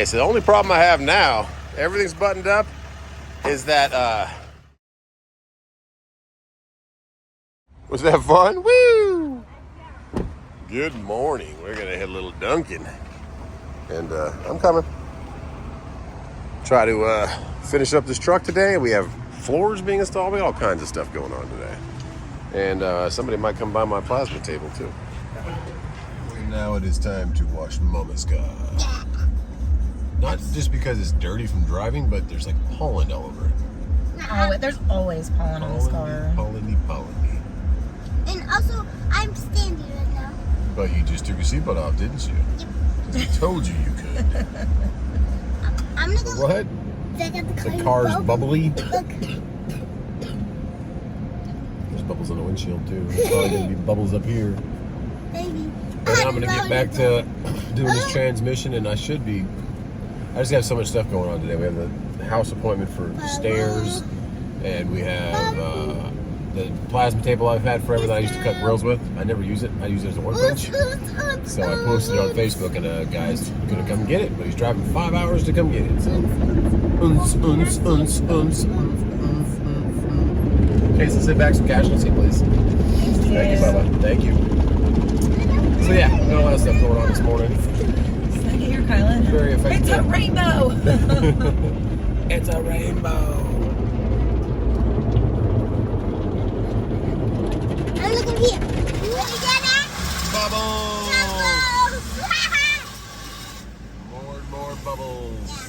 Okay, so the only problem I have now, everything's buttoned up, is that, was that fun? Woo! Good morning. We're gonna hit a little Dunkin'. And I'm coming. Try to finish up this truck today. We have floors being installed. We got all kinds of stuff going on today. And somebody might come by my plasma table too. And now it is time to wash Mama's car. Not just because it's dirty from driving, but there's like pollen all over it. Oh, there's always pollen on this car. Polleny. And also, I'm standing right now. But you just took your seatbelt off, didn't you? I told you could. I'm gonna go. What? Check out The car's bubbly. Look. There's bubbles on the windshield too. There's probably gonna be bubbles up here. Baby. And I'm gonna get back to doing this transmission, and I just have so much stuff going on today. We have the house appointment for stairs, and we have the plasma table I've had forever that I used to cut grills with. I never use it. I use it as a workbench. So I posted it on Facebook, and a guy's gonna come get it, but he's driving 5 hours to come get it. So, Okay, so sit back, some casualty, please. Thank you, Bubba. Thank you. So yeah, got a lot of stuff going on this morning. Look here, Kylan. Very effective. It's a rainbow. It's a rainbow. I'm looking here. Look at that. Bubbles. Bubbles. More bubbles. Yeah.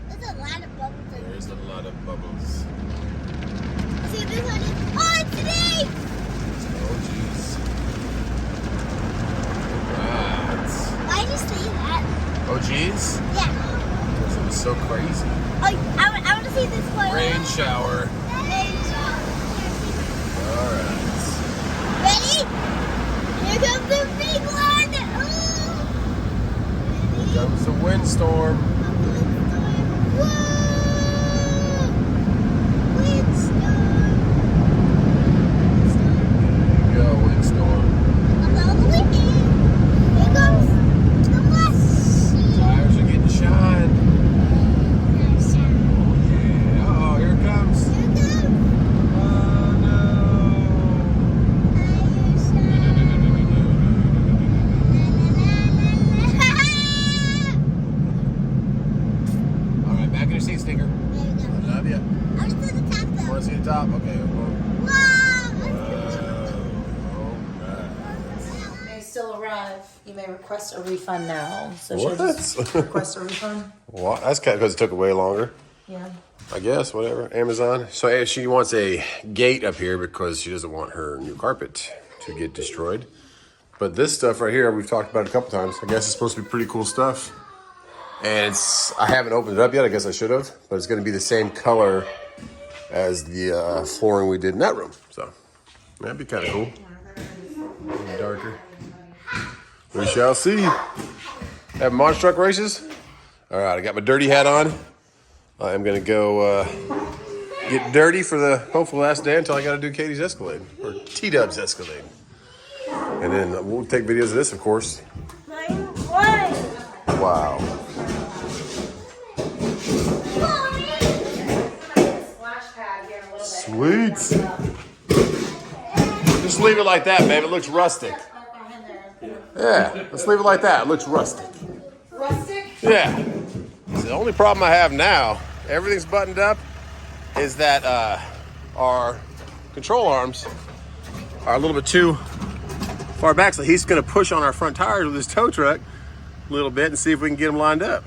There's a lot of bubbles. There's a lot of bubbles. See this one is. Oh, it's today. Oh jeez. Right. Why did you say that? Oh jeez. Yeah. Because it was so crazy. Oh, I want to see this one. Rain shower. Rain shower. All right. Ready? Here comes the big one. Here comes the windstorm. Whoa! Windstorm. Here you go, windstorm. I'm all the way in. Here comes the west. Tires are getting shine. Nice sound. Yeah. Uh-oh, here it comes. Here it comes. Oh no. All right, back in your seat, Stinker. I love you. I was to the top though. Want to see the top? Okay. May still arrive. You may request a refund now. So What? should I just request a refund? What? That's kind of because it took way longer. Yeah. I guess, whatever. Amazon. So she wants a gate up here because she doesn't want her new carpet to get destroyed. But this stuff right here, we've talked about it a couple times. I guess it's supposed to be pretty cool stuff. And I haven't opened it up yet. I guess I should have. But it's going to be the same color as the flooring we did in that room. So that'd be kind of cool. A little darker. We shall see. Have monster truck races? All right, I got my dirty hat on. I'm going to go get dirty for the hopeful last day until I got to do Katie's Escalade. Or T-Dub's Escalade. And then we'll take videos of this, of course. Wow. Sweet. Just leave it like that, babe. It looks rustic. Yeah, let's leave it like that. It looks rustic. Rustic? Yeah. So the only problem I have now, everything's buttoned up, is that our control arms are a little bit too far back. So he's going to push on our front tires with his tow truck a little bit and see if we can get them lined up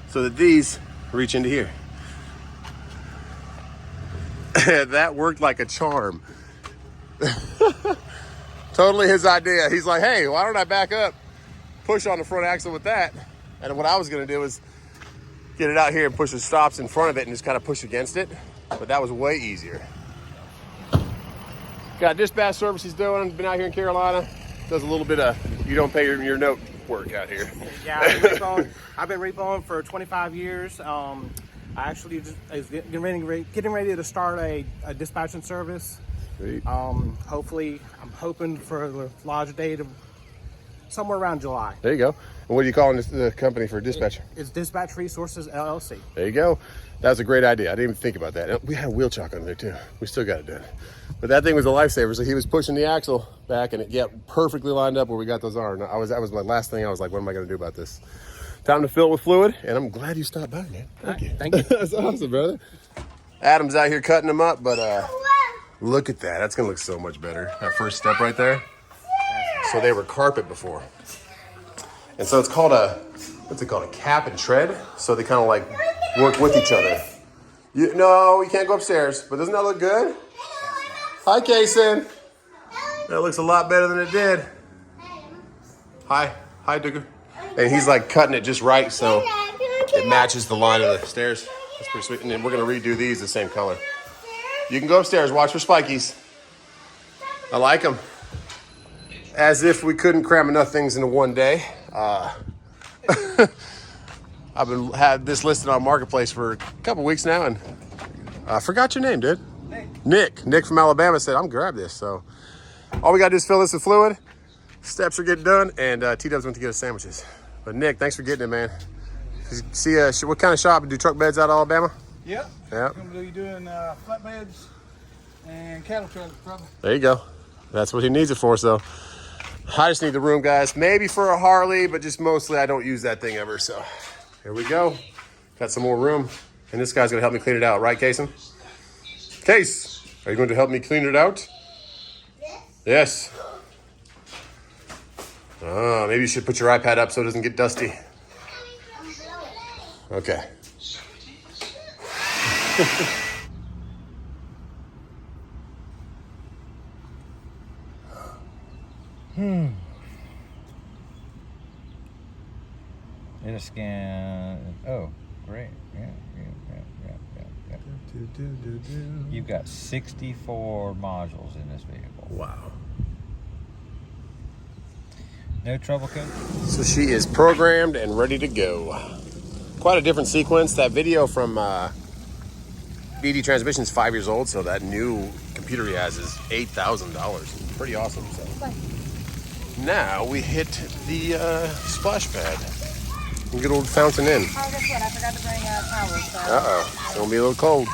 so that these reach into here. That worked like a charm. Totally his idea. He's like, hey, why don't I back up, push on the front axle with that? And what I was going to do was get it out here and push the stops in front of it and just kind of push against it. But that was way easier. Got dispatch service he's doing. Been out here in Carolina. Does a little bit of, you don't pay your note work out here. Yeah, I've been repoing for 25 years. I actually just is getting ready to start a dispatching service. Sweet. Hopefully, I'm hoping for the large day to somewhere around July. There you go. And what are you calling the company for dispatch? It's Dispatch Resources LLC. There you go. That was a great idea. I didn't even think about that. We had a wheel chock on there too. We still got it done. But that thing was a lifesaver. So he was pushing the axle back and it got perfectly lined up where we got those arms. That was my last thing. I was like, what am I going to do about this? Time to fill it with fluid. And I'm glad you stopped by, man. Thank you. Thank you. That's awesome, brother. Adam's out here cutting them up, but look at that. That's going to look so much better. That first step right there. So they were carpet before. And so it's called what's it called? A cap and tread. So they kind of like work with each other. No, we can't go upstairs, but doesn't that look good? Hi, Kason. That looks a lot better than it did. Hi, Digger. And he's like cutting it just right so it matches the line of the stairs. That's pretty sweet. And then we're gonna redo these the same color. You can go upstairs, watch for spikies. I like them. As if we couldn't cram enough things into one day. I've had this listed on Marketplace for a couple weeks now, and I forgot your name, dude. Nick from Alabama said, I'm gonna grab this. So all we gotta do is fill this with fluid. Steps are getting done, and T-Dubs went to get us sandwiches. But Nick, thanks for getting it, man. See, what kind of shop? Do truck beds out of Alabama? Yep. Yep. I'm gonna be doing flatbeds and cattle trailers, probably. There you go. That's what he needs it for, so. I just need the room, guys. Maybe for a Harley, but just mostly I don't use that thing ever, so. Here we go. Got some more room. And this guy's gonna help me clean it out, right, Kason? Case, are you going to help me clean it out? Yes. Oh, maybe you should put your iPad up so it doesn't get dusty. Okay. It'll scan. Oh, great. Yeah. You've got 64 modules in this vehicle. Wow. No trouble code? So she is programmed and ready to go. Quite a different sequence. That video from BD Transmission is 5 years old, so that new computer he has is $8,000. Pretty awesome. So now we hit the splash pad. And good old Fountain Inn. Oh, guess what? I forgot to bring towels. So. Uh-oh. It's gonna be a little cold.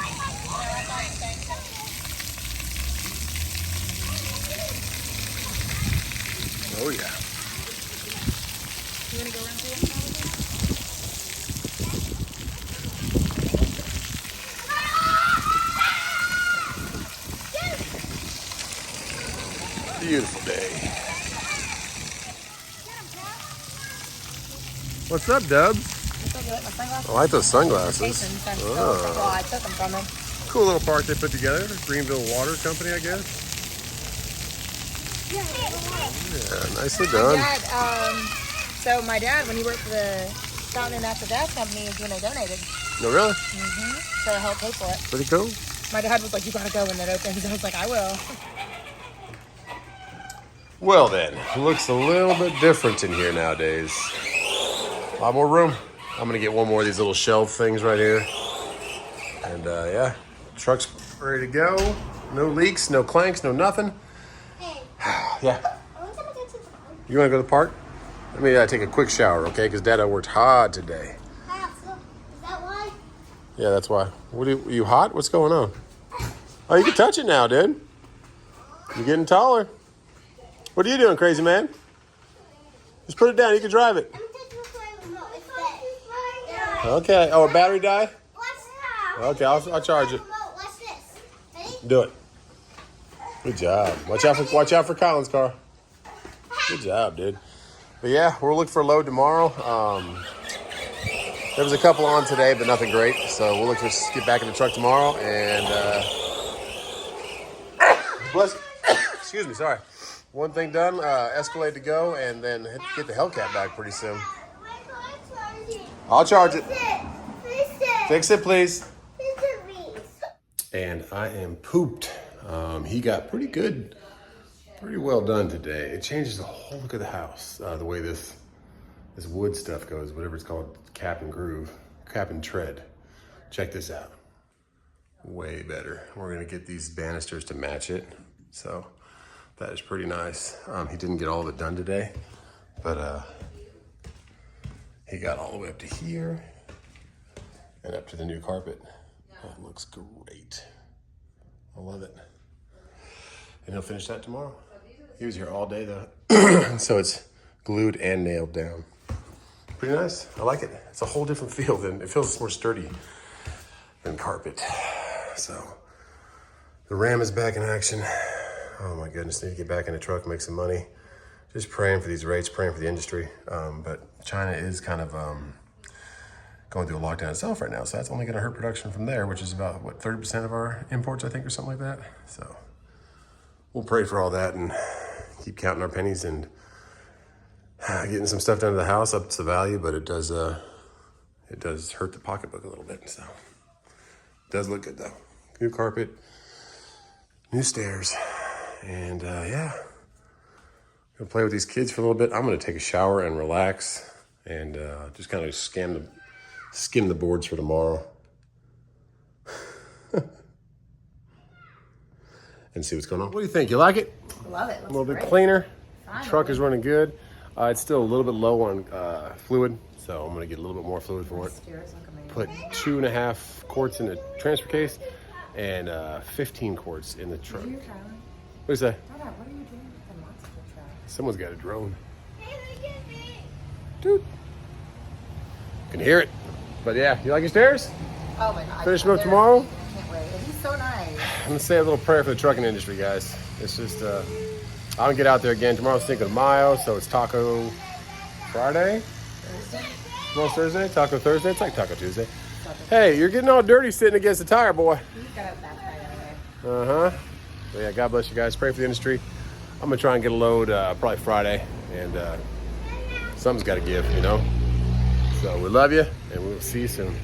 Oh yeah. You want to go run through it? Beautiful day. What's up, Dubs? I like those sunglasses. Well, I took them from him. Cool little park they put together. Greenville Water Company, I guess. Yeah, nicely done. So my dad, when he worked for the Fountain and Natural Gas Company, is when they donated. No, really? So I helped pay for it. Pretty cool. My dad was like, you gotta go when that opens. I was like, I will. Well then, looks a little bit different in here nowadays. A lot more room. I'm gonna get one more of these little shelf things right here. And yeah, truck's ready to go. No leaks, no clanks, no nothing. Yeah. You wanna go to the park? Let me take a quick shower, okay? Because Dada worked hard today. Is that why? Yeah, that's why. What are you hot? What's going on? Oh, you can touch it now, dude. You're getting taller. What are you doing, crazy man? Just put it down. You can drive it. Okay. Oh, a battery die? Okay, I'll charge it. Watch this. Ready? Do it. Good job. Watch out for Colin's car. Good job, dude. But yeah, we're looking for a load tomorrow. There was a couple on today, but nothing great. So we'll look to get back in the truck tomorrow and excuse me, sorry. One thing done, Escalade to go, and then get the Hellcat back pretty soon. I'll charge it. Fix it, please. And I am pooped. He got pretty well done today. It changes the whole look of the house, the way this wood stuff goes, whatever it's called, cap and tread. Check this out. Way better. We're gonna get these banisters to match it. So that is pretty nice. He didn't get all of it done today, But he got all the way up to here and up to the new carpet. That looks great. I love it. And he'll finish that tomorrow. He was here all day though. So it's glued and nailed down. Pretty nice. I like it. It's a whole different feel than, it feels more sturdy than carpet. So the Ram is back in action. Oh my goodness, need to get back in the truck, make some money. Just praying for these rates, praying for the industry. But China is kind of going through a lockdown itself right now. So that's only gonna hurt production from there, which is about, what, 30% of our imports, I think, or something like that. So we'll pray for all that and keep counting our pennies and getting some stuff done to the house up to the value, but it does hurt the pocketbook a little bit. So it does look good though. New carpet, new stairs, and yeah. Gonna play with these kids for a little bit. I'm gonna take a shower and relax and just kind of skim the boards for tomorrow. And see what's going on. What do you think? You like it? Love it. A little bit cleaner. Truck is running good. It's still a little bit low on fluid, so I'm gonna get a little bit more fluid for it. Put 2.5 quarts in the transfer case and 15 quarts in the truck. What do you say? What are you doing with the monster truck? Someone's got a drone. Dude. Can hear it. But yeah, you like your stairs? Oh my God. Finish them up tomorrow? I can't wait. He's so nice. I'm gonna say a little prayer for the trucking industry, guys. It's just, I'll get out there again. Tomorrow's Cinco de Mayo, so it's Taco Friday? Thursday? Tomorrow's Thursday? Taco Thursday? It's like Taco Tuesday. Hey, you're getting all dirty sitting against the tire, boy. He's got it back right anyway. Uh-huh. So yeah, God bless you guys. Pray for the industry. I'm gonna try and get a load probably Friday, and something's gotta give, you know? So we love you, and we'll see you soon.